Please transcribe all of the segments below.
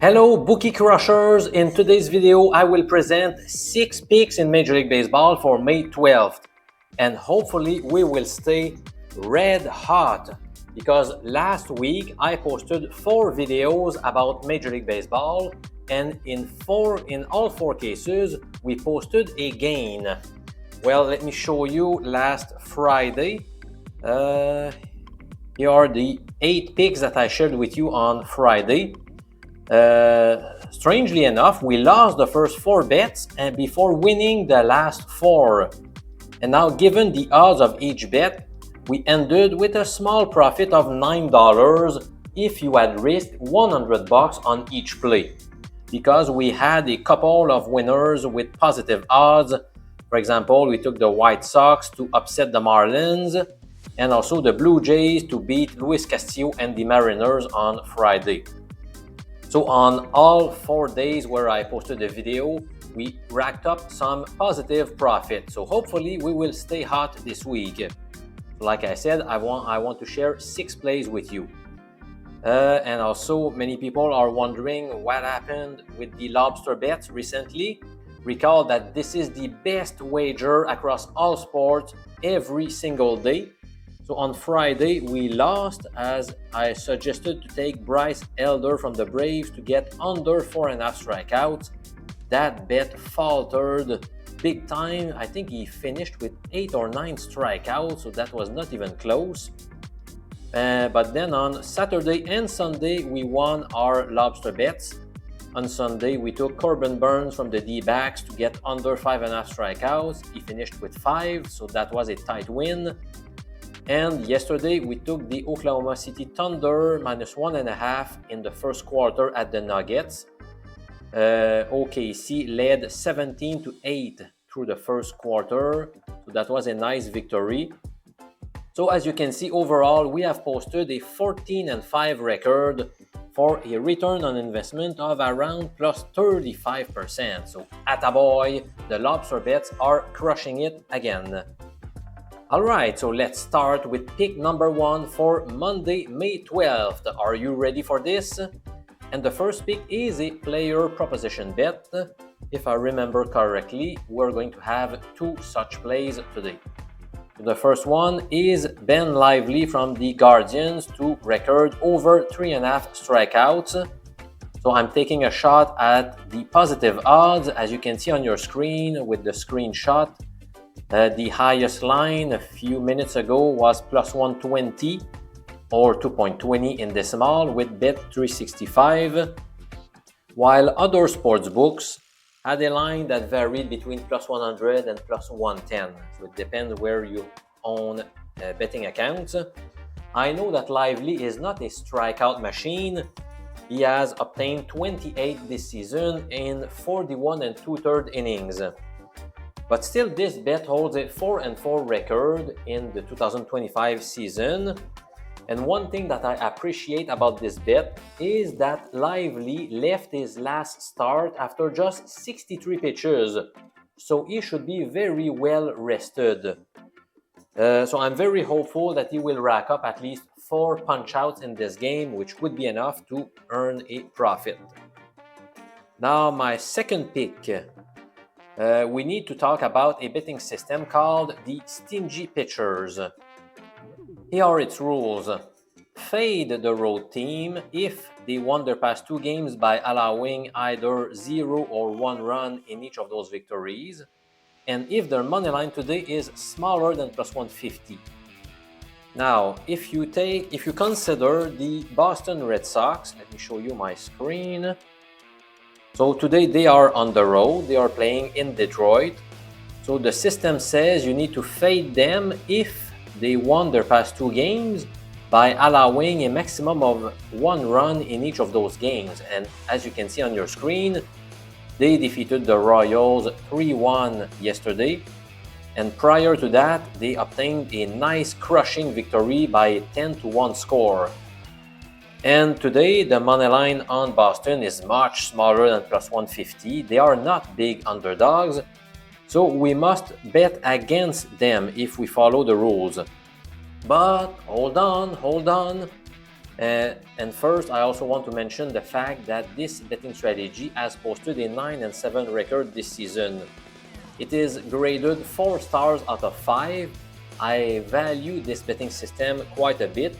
Hello Bookie Crushers! In today's video, I will present 6 picks in Major League Baseball for May 12th. And hopefully we will stay red hot because last week I posted 4 videos about Major League Baseball and in all 4 cases we posted a gain. Well, let me show you last Friday. Here are the 8 picks that I shared with you on Friday. Strangely enough, we lost the first 4 bets and before winning the last 4. And now, given the odds of each bet, we ended with a small profit of $9 if you had risked $100 on each play. Because we had a couple of winners with positive odds. For example, we took the White Sox to upset the Marlins and also the Blue Jays to beat Luis Castillo and the Mariners on Friday. So on all 4 days where I posted a video, we racked up some positive profit. So hopefully we will stay hot this week. Like I said, I want to share 6 plays with you. And also many people are wondering what happened with the lobster bets recently. Recall that this is the best wager across all sports every single day. So on Friday, we lost as I suggested to take Bryce Elder from the Braves to get under 4.5 strikeouts. That bet faltered big time. I think he finished with 8 or 9 strikeouts, so that was not even close. But then on Saturday and Sunday, we won our lobster bets. On Sunday, we took Corbin Burnes from the D-backs to get under 5.5 strikeouts. He finished with 5, so that was a tight win. And yesterday, we took the Oklahoma City Thunder minus 1.5 in the first quarter at the Nuggets. OKC led 17-8 through the first quarter, so that was a nice victory. So as you can see, overall, we have posted a 14-5 record for a return on investment of around plus 35%. So attaboy, the lobster bets are crushing it again. Alright, so let's start with pick number 1 for Monday, May 12th. Are you ready for this? And the first pick is a player proposition bet. If I remember correctly, we're going to have 2 such plays today. The first one is Ben Lively from the Guardians to record over 3.5 strikeouts. So I'm taking a shot at the positive odds, as you can see on your screen with the screenshot. The highest line a few minutes ago was plus 120 or 2.20 in decimal with bet 365, while other sports books had a line that varied between plus 100 and plus 110. So it depends where you own betting accounts. I know that Lively is not a strikeout machine. He has obtained 28 this season in 41 2/3 innings. But still, this bet holds a 4-4 record in the 2025 season. And one thing that I appreciate about this bet is that Lively left his last start after just 63 pitches. So he should be very well rested. So I'm very hopeful that he will rack up at least 4 punch-outs in this game, which would be enough to earn a profit. Now, my second pick. We need to talk about a betting system called the Stingy Pitchers. Here are its rules. Fade the road team if they won their past 2 games by allowing either 0 or 1 run in each of those victories, and if their money line today is smaller than plus 150. Now, if you consider the Boston Red Sox, let me show you my screen. So today they are on the road, they are playing in Detroit. So the system says you need to fade them if they won their past 2 games by allowing a maximum of 1 run in each of those games. And as you can see on your screen, they defeated the Royals 3-1 yesterday. And prior to that, they obtained a nice crushing victory by a 10-1 score. And today, the money line on Boston is much smaller than plus 150. They are not big underdogs, so we must bet against them if we follow the rules. But hold on. And first, I also want to mention the fact that this betting strategy has posted a 9-7 record this season. It is graded 4 stars out of 5. I value this betting system quite a bit,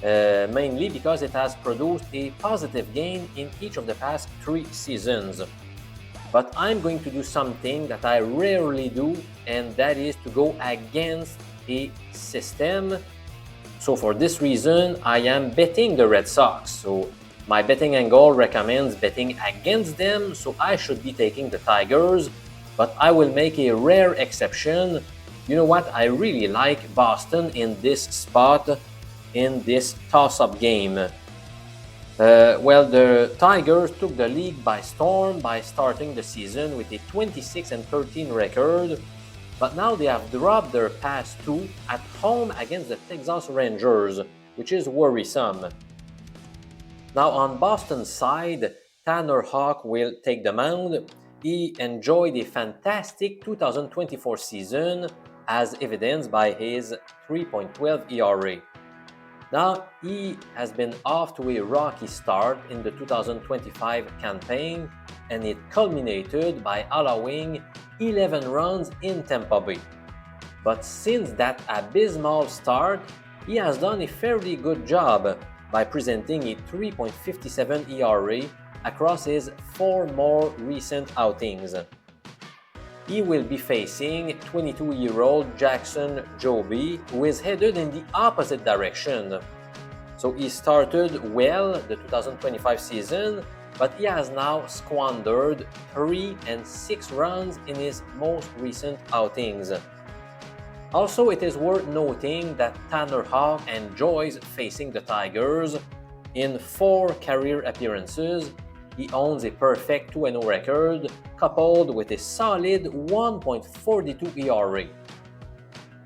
mainly because it has produced a positive gain in each of the past 3 seasons. But I'm going to do something that I rarely do, and that is to go against a system. So for this reason, I am betting the Red Sox. So my betting angle recommends betting against them, so I should be taking the Tigers. But I will make a rare exception. You know what? I really like Boston in this spot, in this toss-up game. Well, the Tigers took the league by storm by starting the season with a 26-13 record. But now they have dropped their past 2 at home against the Texas Rangers, which is worrisome. Now on Boston's side, Tanner Houck will take the mound. He enjoyed a fantastic 2024 season, as evidenced by his 3.12 ERA. Now, he has been off to a rocky start in the 2025 campaign, and it culminated by allowing 11 runs in Tampa Bay. But since that abysmal start, he has done a fairly good job by presenting a 3.57 ERA across his 4 more recent outings. He will be facing 22-year-old Jackson Joby, who is headed in the opposite direction. So he started well the 2025 season, but he has now squandered 3 and 6 runs in his most recent outings. Also, it is worth noting that Tanner Houck enjoys facing the Tigers. In 4 career appearances, he owns a perfect 2-0 record, coupled with a solid 1.42 ERA.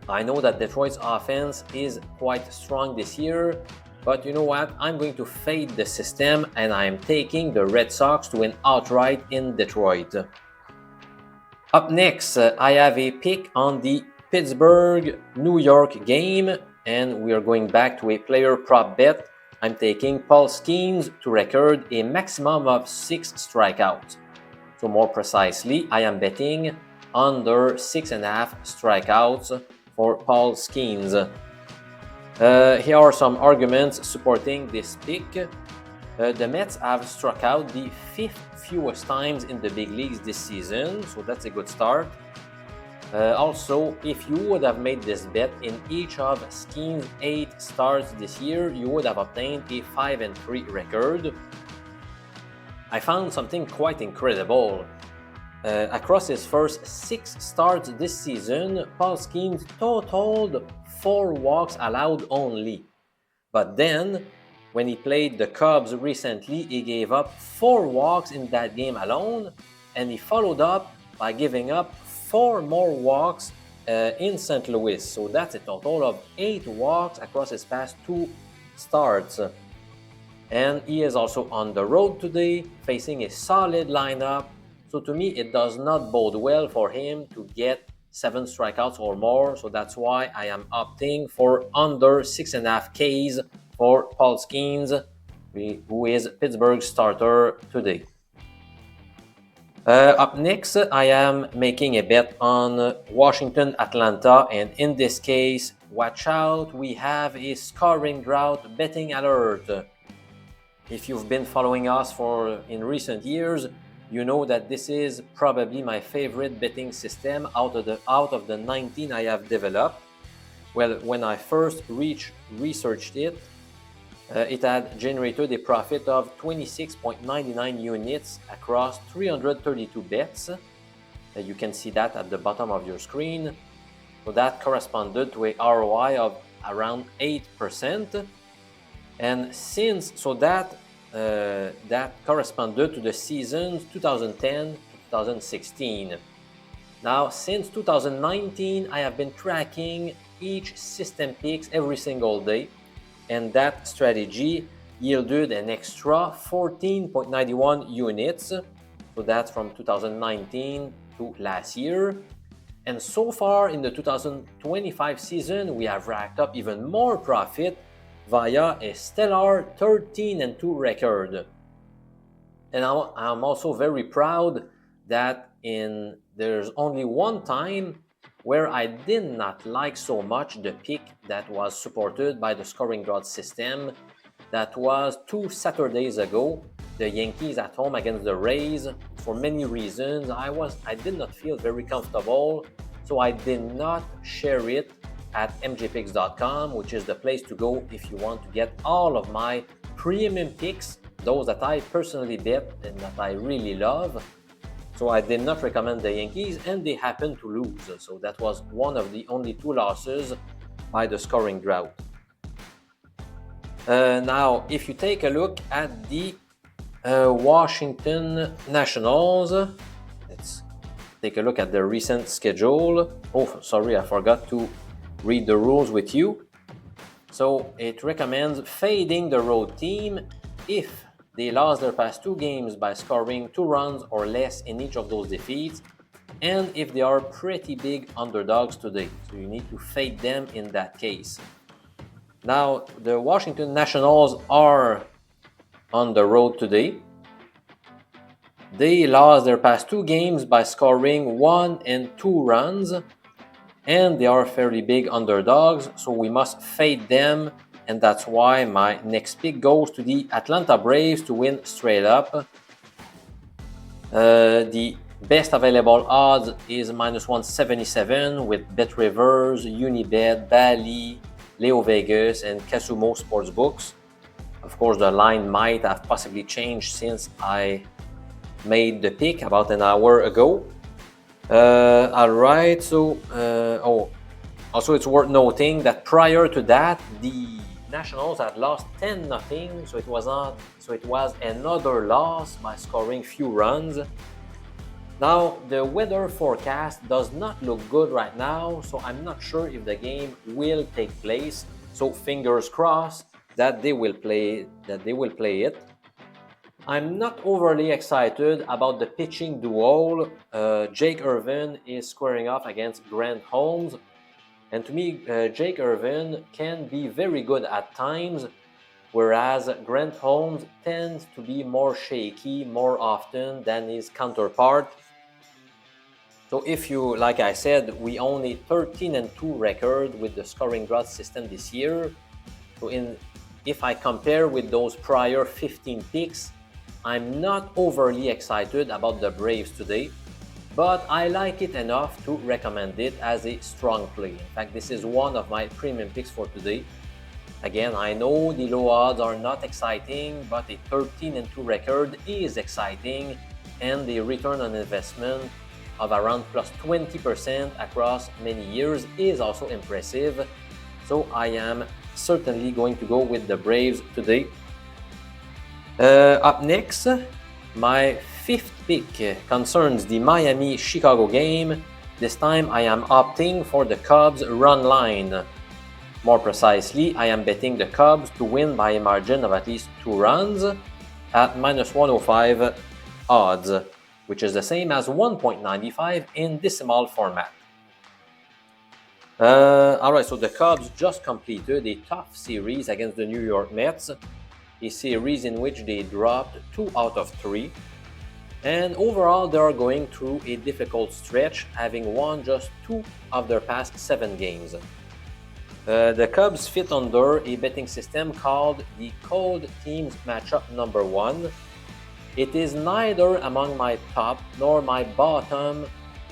I know that Detroit's offense is quite strong this year, but you know what? I'm going to fade the system, and I am taking the Red Sox to win outright in Detroit. Up next, I have a pick on the Pittsburgh-New York game, and we are going back to a player prop bet. I'm taking Paul Skenes to record a maximum of 6 strikeouts. So more precisely, I am betting under 6.5 strikeouts for Paul Skenes. Here are some arguments supporting this pick. The Mets have struck out the 5th fewest times in the big leagues this season, so that's a good start. Also, if you would have made this bet in each of Skenes' 8 starts this year, you would have obtained a 5-3 record. I found something quite incredible. Across his first 6 starts this season, Paul Skenes totaled 4 walks allowed only. But then, when he played the Cubs recently, he gave up 4 walks in that game alone, and he followed up by giving up 4 more walks in St. Louis. So that's a total of 8 walks across his past 2 starts. And he is also on the road today, facing a solid lineup. So to me, it does not bode well for him to get 7 strikeouts or more. So that's why I am opting for under 6.5 Ks for Paul Skenes, who is Pittsburgh's starter today. Up next, I am making a bet on Washington, Atlanta, and in this case, watch out, we have a scoring drought betting alert. If you've been following us in recent years, you know that this is probably my favorite betting system out of the 19 I have developed. Well, when I first researched it, it had generated a profit of 26.99 units across 332 bets. You can see that at the bottom of your screen. So that corresponded to a ROI of around 8%. And that corresponded to the seasons 2010 to 2016. Now, since 2019, I have been tracking each system picks every single day, and that strategy yielded an extra 14.91 units. So that's from 2019 to last year. And so far in the 2025 season, we have racked up even more profit via a stellar 13-2 record. And I'm also very proud that there's only one time where I did not like so much the pick that was supported by the scoring drought system. That was 2 Saturdays ago, the Yankees at home against the Rays. For many reasons, I did not feel very comfortable, so I did not share it at mjpicks.com, which is the place to go if you want to get all of my premium picks, those that I personally bet and that I really love. So I did not recommend the Yankees, and they happened to lose. So that was one of the only 2 losses by the scoring drought. Now, if you take a look at the Washington Nationals, let's take a look at the recent schedule. Oh, sorry, I forgot to read the rules with you. So it recommends fading the road team if they lost their past 2 games by scoring 2 runs or less in each of those defeats, and if they are pretty big underdogs today. So you need to fade them in that case. Now, the Washington Nationals are on the road today. They lost their past 2 games by scoring 1 and 2 runs, and they are fairly big underdogs, so we must fade them, and that's why my next pick goes to the Atlanta Braves to win straight up. The best available odds is -177 with BetRivers, Unibet, Bally, Leo Vegas, and Casumo Sportsbooks. Of course, the line might have possibly changed since I made the pick about an hour ago. Alright, so also it's worth noting that prior to that, the Nationals had lost 10-0, so it was another loss by scoring few runs. Now, the weather forecast does not look good right now, so I'm not sure if the game will take place. So fingers crossed that they will play it. I'm not overly excited about the pitching duel. Jake Irvin is squaring off against Grant Holmes. And to me, Jake Irvin can be very good at times, whereas Grant Holmes tends to be more shaky more often than his counterpart. So if you, like I said, we own a 13-2 record with the scoring drought system this year. So if I compare with those prior 15 picks, I'm not overly excited about the Braves today, but I like it enough to recommend it as a strong play. In fact, this is one of my premium picks for today. Again, I know the low odds are not exciting, but a 13-2 record is exciting, and the return on investment of around plus 20% across many years is also impressive. So I am certainly going to go with the Braves today. Up next, my 5th pick concerns the Miami-Chicago game. This time I am opting for the Cubs run line. More precisely, I am betting the Cubs to win by a margin of at least 2 runs at -105 odds, which is the same as 1.95 in decimal format. Alright, so the Cubs just completed a tough series against the New York Mets, a series in which they dropped 2 out of 3. And overall, they are going through a difficult stretch, having won just 2 of their past 7 games. The Cubs fit under a betting system called the Cold Teams Matchup Number 1. It is neither among my top nor my bottom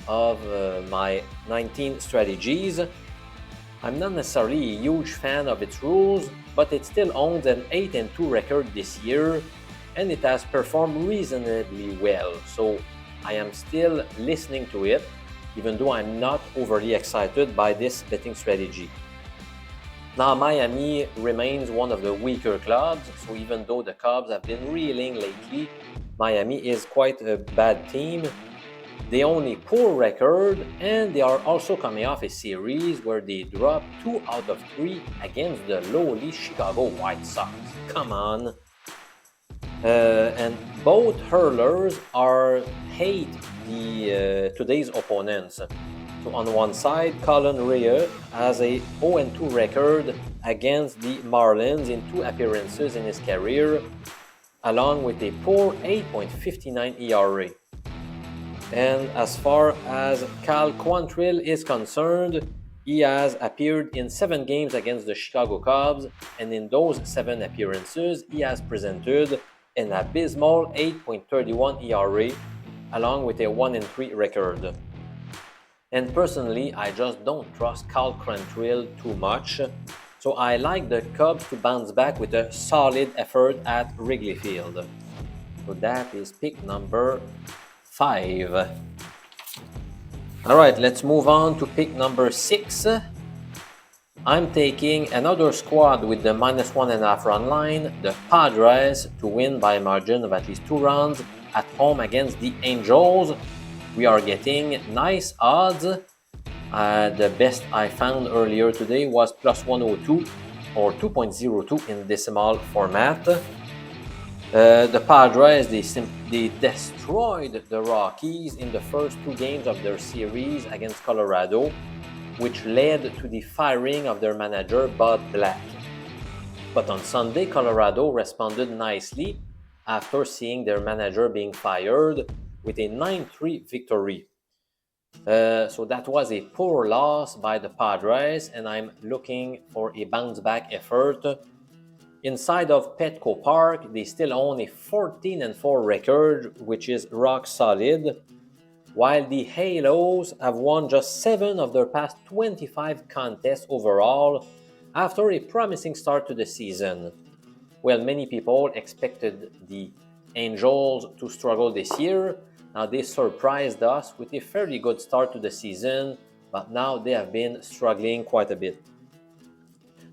of my 19 strategies. I'm not necessarily a huge fan of its rules, but it still owns an 8-2 record this year, and it has performed reasonably well, so I am still listening to it, even though I'm not overly excited by this betting strategy. Now, Miami remains one of the weaker clubs, so even though the Cubs have been reeling lately, Miami is quite a bad team. They own a poor record, and they are also coming off a series where they dropped 2 out of 3 against the lowly Chicago White Sox. Come on. And both hurlers hate today's opponents. So on one side, Colin Rea has a 0-2 record against the Marlins in 2 appearances in his career, along with a poor 8.59 ERA. And as far as Cal Quantrill is concerned, he has appeared in 7 games against the Chicago Cubs, and in those 7 appearances, he has presented an abysmal 8.31 ERA, along with a 1-3 record. And personally, I just don't trust Cal Quantrill too much, so I like the Cubs to bounce back with a solid effort at Wrigley Field. So that is pick number 5. Alright, let's move on to pick number 6. I'm taking another squad with the -1.5 run line, the Padres, to win by a margin of at least 2 runs at home against the Angels. We are getting nice odds. The best I found earlier today was +102 or 2.02 in decimal format. The Padres, they destroyed the Rockies in the first 2 games of their series against Colorado, which led to the firing of their manager, Bud Black. But on Sunday, Colorado responded nicely after seeing their manager being fired with a 9-3 victory. So that was a poor loss by the Padres, and I'm looking for a bounce-back effort. Inside of Petco Park, they still own a 14-4 record, which is rock solid, while the Halos have won just 7 of their past 25 contests overall after a promising start to the season. Well, many people expected the Angels to struggle this year. Now they surprised us with a fairly good start to the season, but now they have been struggling quite a bit.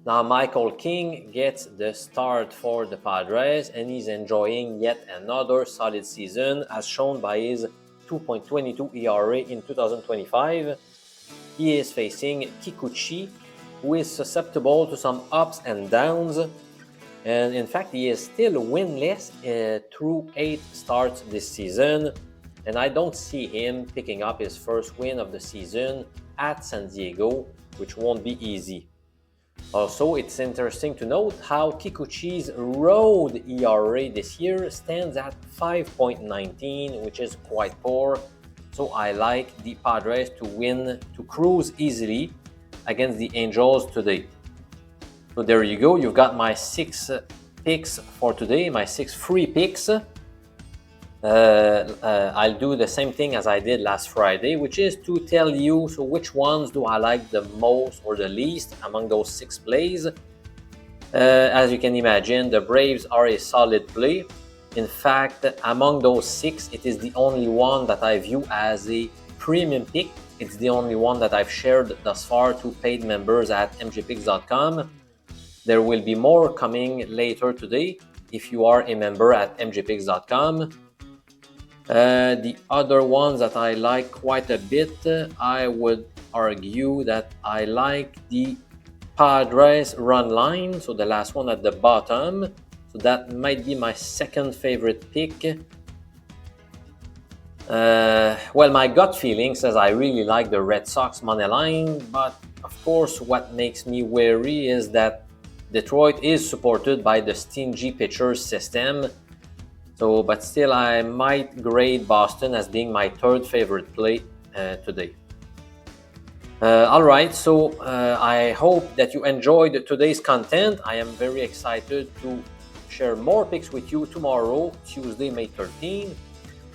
Now Michael King gets the start for the Padres, and he's enjoying yet another solid season as shown by his 2.22 ERA in 2025. He is facing Kikuchi, who is susceptible to some ups and downs, and in fact he is still winless through 8 starts this season, and I don't see him picking up his first win of the season at San Diego, which won't be easy. Also, it's interesting to note how Kikuchi's road ERA this year stands at 5.19, which is quite poor. So I like the Padres to win, to cruise easily against the Angels today. So there you go. You've got my 6 picks for today, my 6 free picks. I'll do the same thing as I did last Friday, which is to tell you which ones do I like the most or the least among those 6 plays. As you can imagine, the Braves are a solid play. In fact, among those 6, it is the only one that I view as a premium pick. It's the only one that I've shared thus far to paid members at mjpicks.com. There will be more coming later today if you are a member at mjpicks.com. The other ones that I like quite a bit, I would argue that I like the Padres run line, so the last one at the bottom. So that might be my second favorite pick. Well, my gut feeling says I really like the Red Sox money line, but of course what makes me wary is that Detroit is supported by the stingy pitchers system. So, but still, I might grade Boston as being my third favorite play today. Alright, so I hope that you enjoyed today's content. I am very excited to share more picks with you tomorrow, Tuesday, May 13.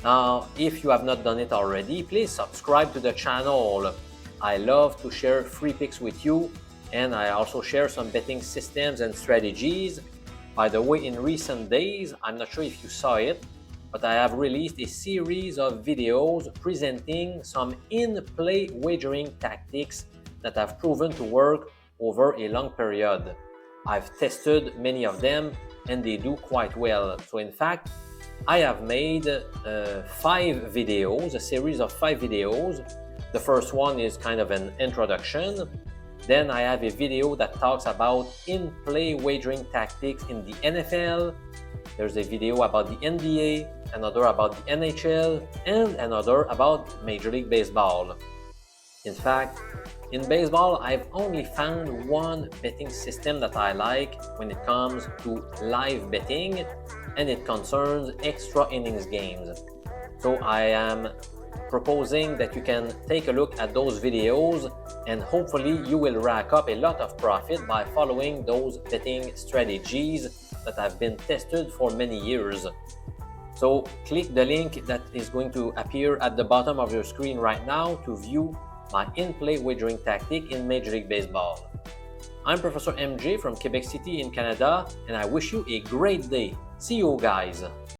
Now, if you have not done it already, please subscribe to the channel. I love to share free picks with you, and I also share some betting systems and strategies. By the way, in recent days, I'm not sure if you saw it, but I have released a series of videos presenting some in-play wagering tactics that have proven to work over a long period. I've tested many of them and they do quite well. So in fact, I have made 5 videos, a series of 5 videos. The first one is kind of an introduction. Then I have a video that talks about in-play wagering tactics in the NFL. There's a video about the NBA, another about the NHL, and another about Major League Baseball. In fact, in baseball, I've only found one betting system that I like when it comes to live betting, and it concerns extra innings games. So I am proposing that you can take a look at those videos, and hopefully you will rack up a lot of profit by following those betting strategies that have been tested for many years. So click the link that is going to appear at the bottom of your screen right now to view my in-play wagering tactic in Major League Baseball. I'm Professor MJ from Quebec City in Canada, and I wish you a great day. See you guys!